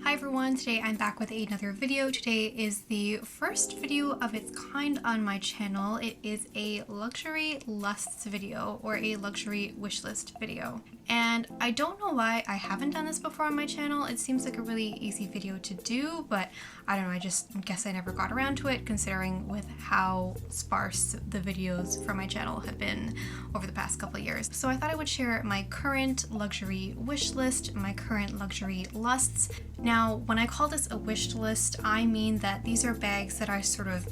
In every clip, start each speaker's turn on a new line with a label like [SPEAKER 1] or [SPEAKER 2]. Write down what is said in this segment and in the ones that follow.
[SPEAKER 1] Hi everyone, today I'm back with another video. Today is the first video of its kind on my channel. It is a luxury lusts video or a luxury wish list video. And I don't know why I haven't done this before on my channel. It seems like a really easy video to do, but I don't know, I just guess I never got around to it considering with how sparse the videos for my channel have been over the past couple of years. So I thought I would share my current luxury wish list, my current luxury lusts. Now, when I call this a wish list, I mean that these are bags that I sort of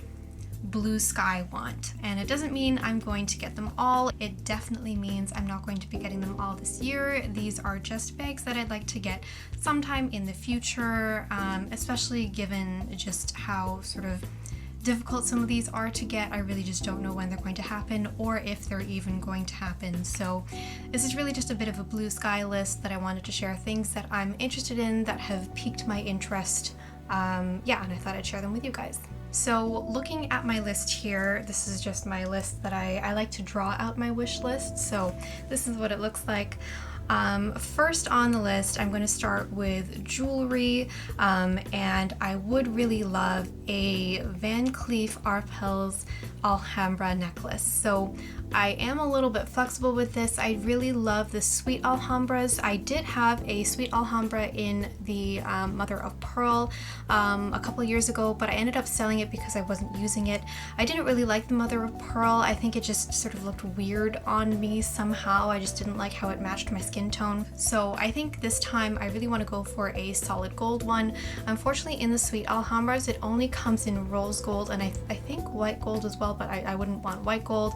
[SPEAKER 1] blue sky want. And it doesn't mean I'm going to get them all. It definitely means I'm not going to be getting them all this year. These are just bags that I'd like to get sometime in the future, especially given just how sort of difficult some of these are to get. I really just don't know when they're going to happen or if they're even going to happen. So this is really just a bit of a blue sky list that I wanted to share things that I'm interested in that have piqued my interest. Yeah, and I thought I'd share them with you guys. So looking at my list here, this is just my list that I like to draw out my wish list. So this is what it looks like. First on the list, I'm going to start with jewelry, and I would really love a Van Cleef Arpels Alhambra necklace. So I am a little bit flexible with this. I really love the sweet Alhambras. I did have a sweet Alhambra in the mother of pearl a couple years ago, but I ended up selling it because I wasn't using it. I didn't really like the mother of pearl. I think it just sort of looked weird on me somehow. I just didn't like how it matched my skin tone. So I think this time I really want to go for a solid gold one. Unfortunately, in the sweet Alhambras, it only comes in rose gold and I think white gold as well, but I wouldn't want white gold.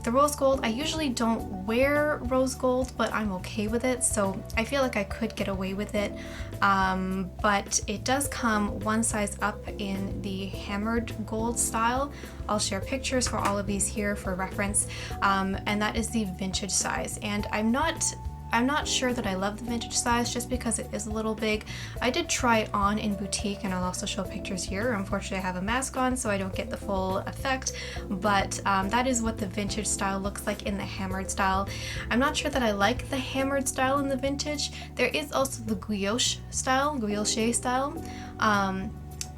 [SPEAKER 1] The rose gold, I usually don't wear rose gold, but I'm okay with it, so I feel like I could get away with it. But it does come one size up in the hammered gold style. I'll share pictures for all of these here for reference, and that is the vintage size. And I'm not sure that I love the vintage size just because it is a little big. I did try it on in boutique and I'll also show pictures here. Unfortunately, I have a mask on so I don't get the full effect, but that is what the vintage style looks like in the hammered style. I'm not sure that I like the hammered style in the vintage. There is also the guilloche style,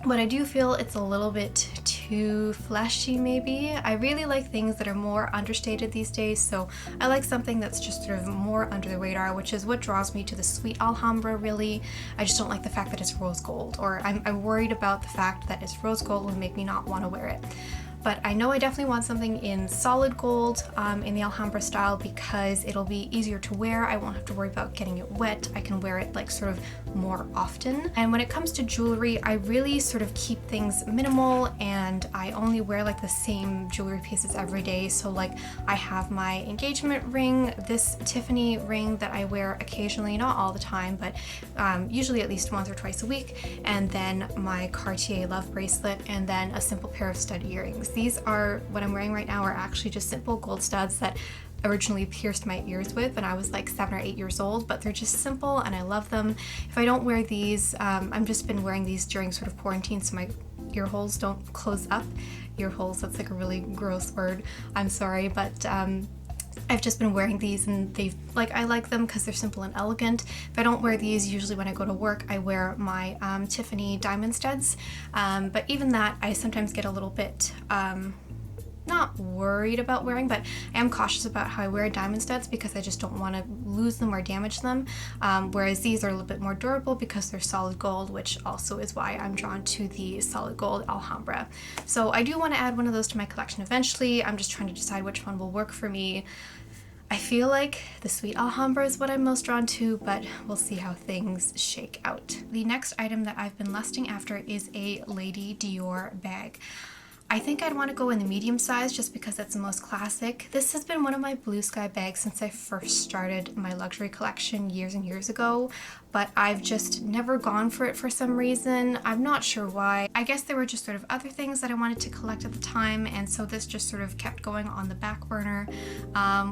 [SPEAKER 1] but I do feel it's a little bit too flashy maybe. I really like things that are more understated these days, so I like something that's just sort of more under the radar, which is what draws me to the sweet Alhambra really. I just don't like the fact that it's rose gold, or I'm worried about the fact that it's rose gold will make me not want to wear it. But I know I definitely want something in solid gold in the Alhambra style because it'll be easier to wear. I won't have to worry about getting it wet. I can wear it like sort of more often. And when it comes to jewelry, I really sort of keep things minimal and I only wear like the same jewelry pieces every day. So like I have my engagement ring, this Tiffany ring that I wear occasionally, not all the time, but usually at least once or twice a week. And then my Cartier love bracelet and then a simple pair of stud earrings. These are, what I'm wearing right now are actually just simple gold studs that originally pierced my ears with when I was like 7 or 8 years old, but they're just simple and I love them. If I don't wear these, I've just been wearing these during sort of quarantine so my ear holes don't close up. Ear holes, that's like a really gross word. I'm sorry, but I've just been wearing these and I like them because they're simple and elegant. If I don't wear these, usually when I go to work, I wear my Tiffany diamond studs. But even that, I sometimes get a little bit not worried about wearing, but I am cautious about how I wear diamond studs because I just don't want to lose them or damage them. Whereas these are a little bit more durable because they're solid gold, which also is why I'm drawn to the solid gold Alhambra. So I do want to add one of those to my collection eventually. I'm just trying to decide which one will work for me. I feel like the sweet Alhambra is what I'm most drawn to, but we'll see how things shake out. The next item that I've been lusting after is a Lady Dior bag. I think I'd want to go in the medium size just because that's the most classic. This has been one of my blue sky bags since I first started my luxury collection years and years ago, but I've just never gone for it for some reason. I'm not sure why. I guess there were just sort of other things that I wanted to collect at the time, and so this just sort of kept going on the back burner,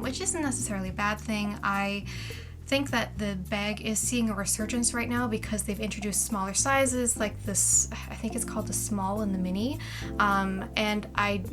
[SPEAKER 1] which isn't necessarily a bad thing. I think that the bag is seeing a resurgence right now because they've introduced smaller sizes like this, I think it's called the small and the mini, and I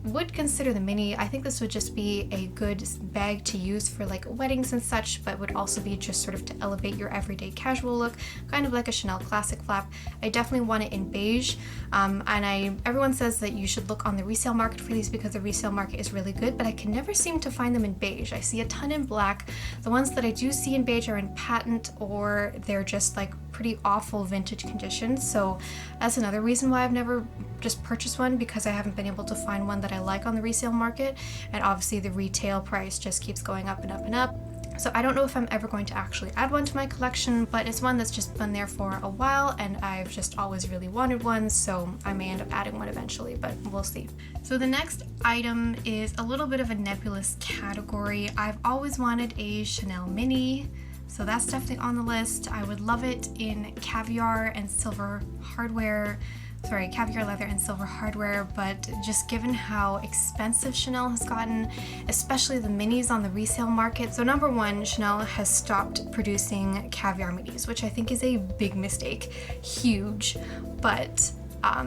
[SPEAKER 1] would consider the mini. I think this would just be a good bag to use for like weddings and such, but would also be just sort of to elevate your everyday casual look, kind of like a Chanel classic flap. I definitely want it in beige, and everyone says that you should look on the resale market for these because the resale market is really good, but I can never seem to find them in beige. I see a ton in black. The ones that I do see in beige are in patent, or they're just like pretty awful vintage condition. So that's another reason why I've never just purchased one, because I haven't been able to find one that I like on the resale market, and obviously the retail price just keeps going up and up and up. So I don't know if I'm ever going to actually add one to my collection, but it's one that's just been there for a while and I've just always really wanted one, so I may end up adding one eventually, but we'll see. So the next item is a little bit of a nebulous category. I've always wanted a Chanel mini, so that's definitely on the list. I would love it in caviar and silver hardware. Sorry, caviar leather and silver hardware, but just given how expensive Chanel has gotten, especially the minis on the resale market. So number one, Chanel has stopped producing caviar minis, which I think is a big mistake, huge, but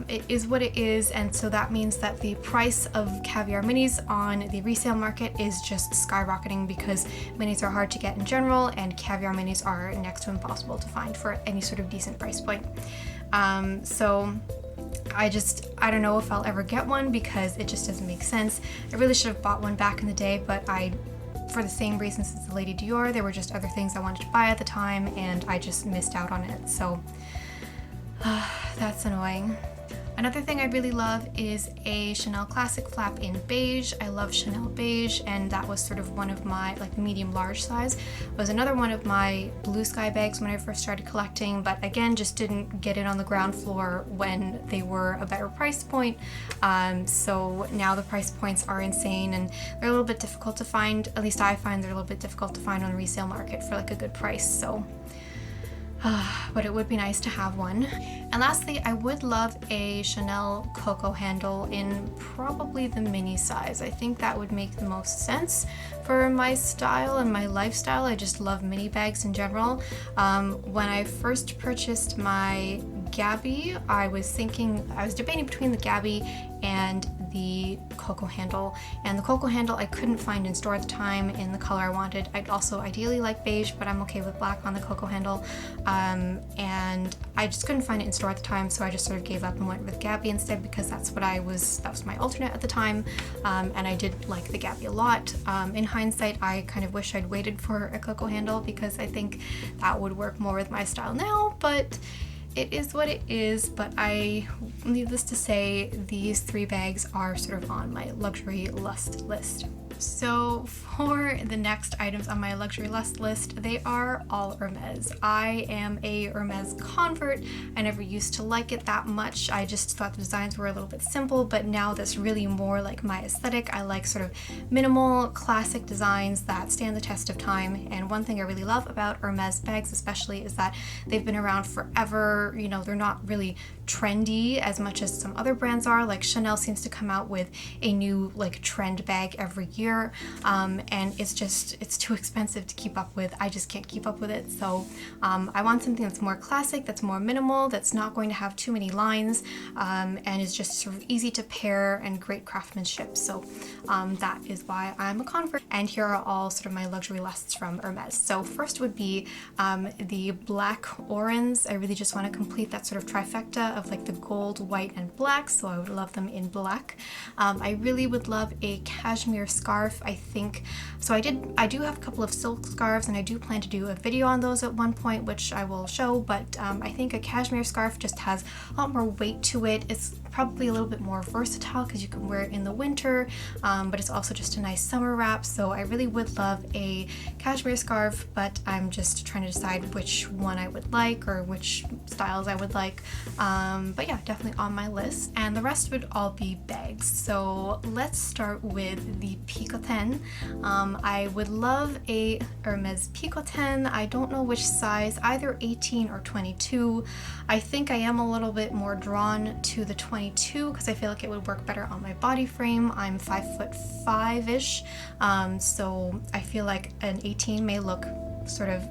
[SPEAKER 1] it is what it is, and so that means that the price of caviar minis on the resale market is just skyrocketing because minis are hard to get in general, and caviar minis are next to impossible to find for any sort of decent price point. So I don't know if I'll ever get one because it just doesn't make sense. I really should have bought one back in the day, but for the same reasons as the Lady Dior, there were just other things I wanted to buy at the time and I just missed out on it. So that's annoying. Another thing I really love is a Chanel classic flap in beige. I love Chanel beige, and that was sort of one of my, like, medium large size, was another one of my blue sky bags when I first started collecting, but again, just didn't get it on the ground floor when they were a better price point. So now the price points are insane and they're a little bit difficult to find. At least I find they're a little bit difficult to find on the resale market for like a good price. So but it would be nice to have one. And lastly, I would love a Chanel Coco handle in probably the mini size. I think that would make the most sense for my style and my lifestyle. I just love mini bags in general. When I first purchased my Gabby, I was debating between the Gabby and the Coco handle, and the Coco handle I couldn't find in store at the time in the color I wanted. I'd also ideally like beige, but I'm okay with black on the Coco handle, and I just couldn't find it in store at the time, so I just sort of gave up and went with Gabby instead because that was my alternate at the time, and I did like the Gabby a lot. In hindsight, I kind of wish I'd waited for a Coco handle because I think that would work more with my style now, but it is what it is. But needless to say, these 3 bags are sort of on my luxury lust list. So for the next items on my luxury lust list, they are all Hermes. I am a Hermes convert. I never used to like it that much. I just thought the designs were a little bit simple, but now that's really more like my aesthetic. I like sort of minimal, classic designs that stand the test of time. And one thing I really love about Hermes bags especially is that they've been around forever. You know, they're not really trendy as much as some other brands are. Like Chanel seems to come out with a new like trend bag every year, and it's too expensive to keep up with. I just can't keep up with it. So I want something that's more classic, that's more minimal, that's not going to have too many lines, and is just sort of easy to pair and great craftsmanship. So that is why I'm a convert. And here are all sort of my luxury lusts from Hermes. So first would be the black Orens. I really just want to complete that sort of trifecta of like the gold, white, and black, so I would love them in black. I really would love a cashmere scarf. I think so. I do have a couple of silk scarves, and I do plan to do a video on those at one point, which I will show, but I think a cashmere scarf just has a lot more weight to it. It's probably a little bit more versatile because you can wear it in the winter, but it's also just a nice summer wrap. So I really would love a cashmere scarf, but I'm just trying to decide which one I would like or which styles I would like. But yeah, definitely on my list. And the rest would all be bags. So let's start with the Pico10. I would love a Hermes Pico10. I don't know which size, either 18 or 22. I think I am a little bit more drawn to the 22 because I feel like it would work better on my body frame. I'm 5'5"-ish, so I feel like an 18 may look sort of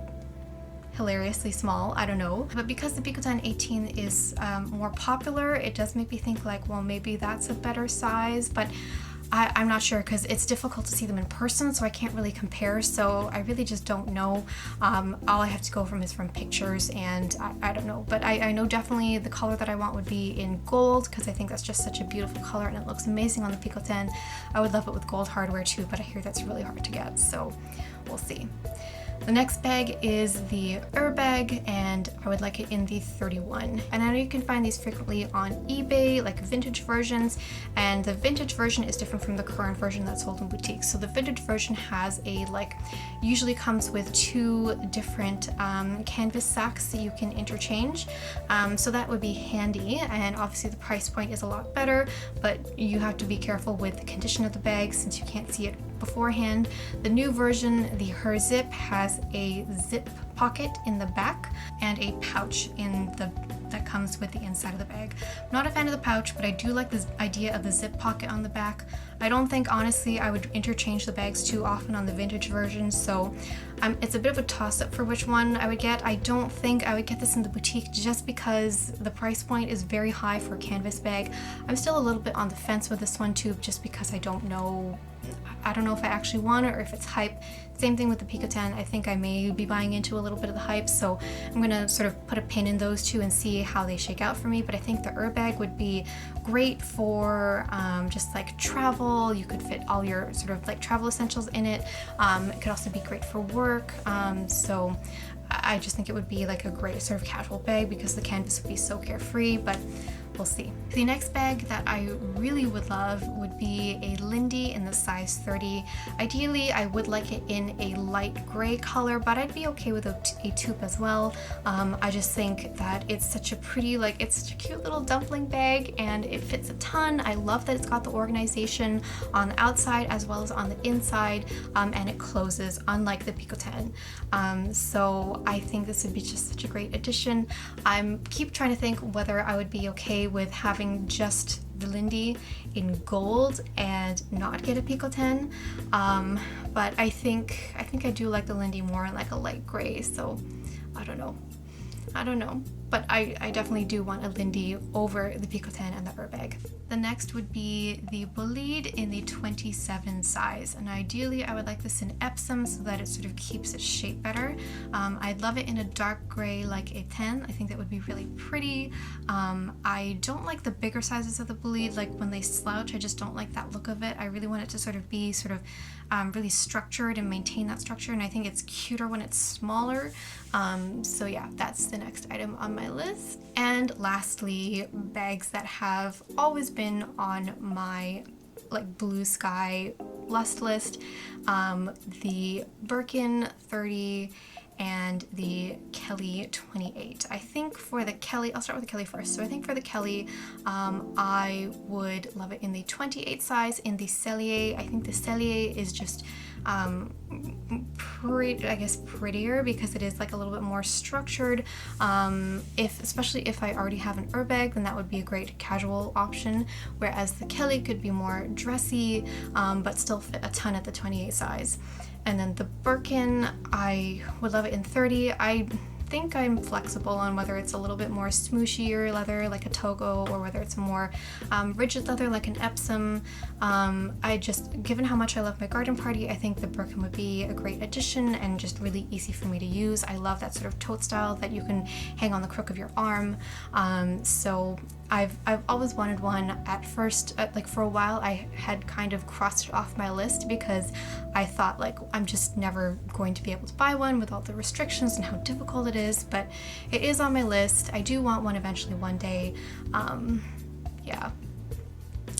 [SPEAKER 1] hilariously small, I don't know. But because the Pico10 18 is more popular, it does make me think like, well, maybe that's a better size, but I'm not sure because it's difficult to see them in person, so I can't really compare, so I really just don't know. All I have to go from is from pictures, and I don't know, but I know definitely the color that I want would be in gold because I think that's just such a beautiful color and it looks amazing on the Pico10. I would love it with gold hardware too, but I hear that's really hard to get, so we'll see. The next bag is the Airbag, and I would like it in the 31. And I know you can find these frequently on eBay, like vintage versions, and the vintage version is different from the current version that's sold in boutiques. So the vintage version has a, usually comes with 2 different canvas sacks that you can interchange. So that would be handy, and obviously the price point is a lot better, but you have to be careful with the condition of the bag since you can't see it beforehand. The new version, the Her Zip, has a zip pocket in the back and a pouch that comes with the inside of the bag. I'm not a fan of the pouch, but I do like this idea of the zip pocket on the back. I don't think, honestly, I would interchange the bags too often on the vintage version, so it's a bit of a toss-up for which one I would get. I don't think I would get this in the boutique just because the price point is very high for a canvas bag. I'm still a little bit on the fence with this one too, just because I don't know if I actually want it or if it's hype. Same thing with the Pico10. I think I may be buying into a little bit of the hype, so I'm gonna sort of put a pin in those two and see how they shake out for me. But I think the Airbag would be great for just like travel. You could fit all your sort of like travel essentials in it. It could also be great for work. So I just think it would be like a great sort of casual bag because the canvas would be so carefree, but we'll see. The next bag that I really would love would be a Lindy in the size 30. Ideally, I would like it in a light gray color, but I'd be okay with a taupe as well. I just think that it's such a pretty, it's such a cute little dumpling bag and it fits a ton. I love that it's got the organization on the outside as well as on the inside, and it closes unlike the Pico10. So I think this would be just such a great addition. Keep trying to think whether I would be okay with having just the Lindy in gold and not get a Pico10, but I think I do like the Lindy more in like a light gray, so I don't know, but I definitely do want a Lindy over the Pico10 and the Airbag. The next would be the Bolide in the 27 size, and ideally I would like this in Epsom so that it sort of keeps its shape better. I'd love it in a dark gray like a 10. I think that would be really pretty. I don't like the bigger sizes of the Bolide, like when they slouch, I just don't like that look of it. I really want it to sort of be really structured and maintain that structure, and I think it's cuter when it's smaller. So yeah, that's the next item on my list. And lastly, bags that have always been on my blue sky lust list, the Birkin 30 and the Kelly 28. I think for the Kelly, I'll start with the Kelly first. So I think for the Kelly, I would love it in the 28 size in the Cellier. I think the Cellier is just prettier because it is like a little bit more structured. Especially if I already have an Airbag, then that would be a great casual option, whereas the Kelly could be more dressy, but still fit a ton at the 28 size. And then the Birkin, I would love it in 30. I think I'm flexible on whether it's a little bit more smooshier leather like a Togo or whether it's a more rigid leather like an Epsom. Given how much I love my garden party, I think the Birkin would be a great addition and just really easy for me to use. I love that sort of tote style that you can hang on the crook of your arm. So I've always wanted one. At first, for a while, I had kind of crossed it off my list because I thought I'm just never going to be able to buy one with all the restrictions and how difficult it is, but it is on my list. I do want one eventually one day. Yeah.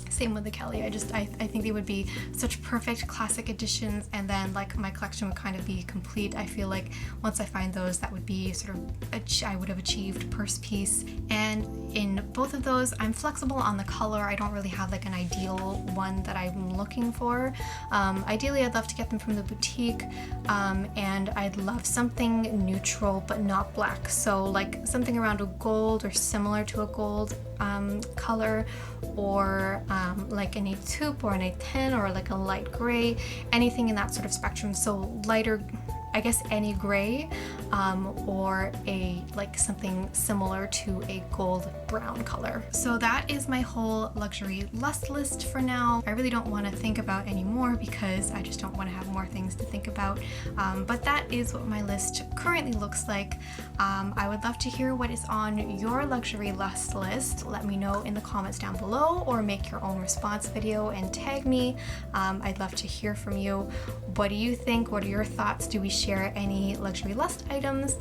[SPEAKER 1] Same with the Kelly. I think they would be such perfect classic additions, and then my collection would kind of be complete. I feel like once I find those, that would be I would have achieved purse piece. And in both of those, I'm flexible on the color. I don't really have an ideal one that I'm looking for. Ideally, I'd love to get them from the boutique, and I'd love something neutral but not black. So something around a gold or similar to a gold color, or an a taupe or an a 10 or a light gray, anything in that sort of spectrum. So lighter, I guess any gray, or like something similar to a gold brown color. So that is my whole luxury lust list for now. I really don't want to think about any more because I just don't want to have more things to think about. But that is what my list currently looks like. I would love to hear what is on your luxury lust list. Let me know in the comments down below, or make your own response video and tag me. I'd love to hear from you. What do you think? What are your thoughts? Do we share any luxury lust items?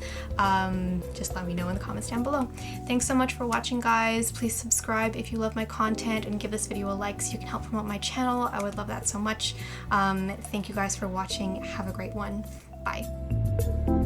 [SPEAKER 1] Just let me know in the comments down below. Thanks so much for watching, guys. Please subscribe if you love my content, and give this video a like so you can help promote my channel. I would love that so much. Thank you guys for watching. Have a great one. Bye.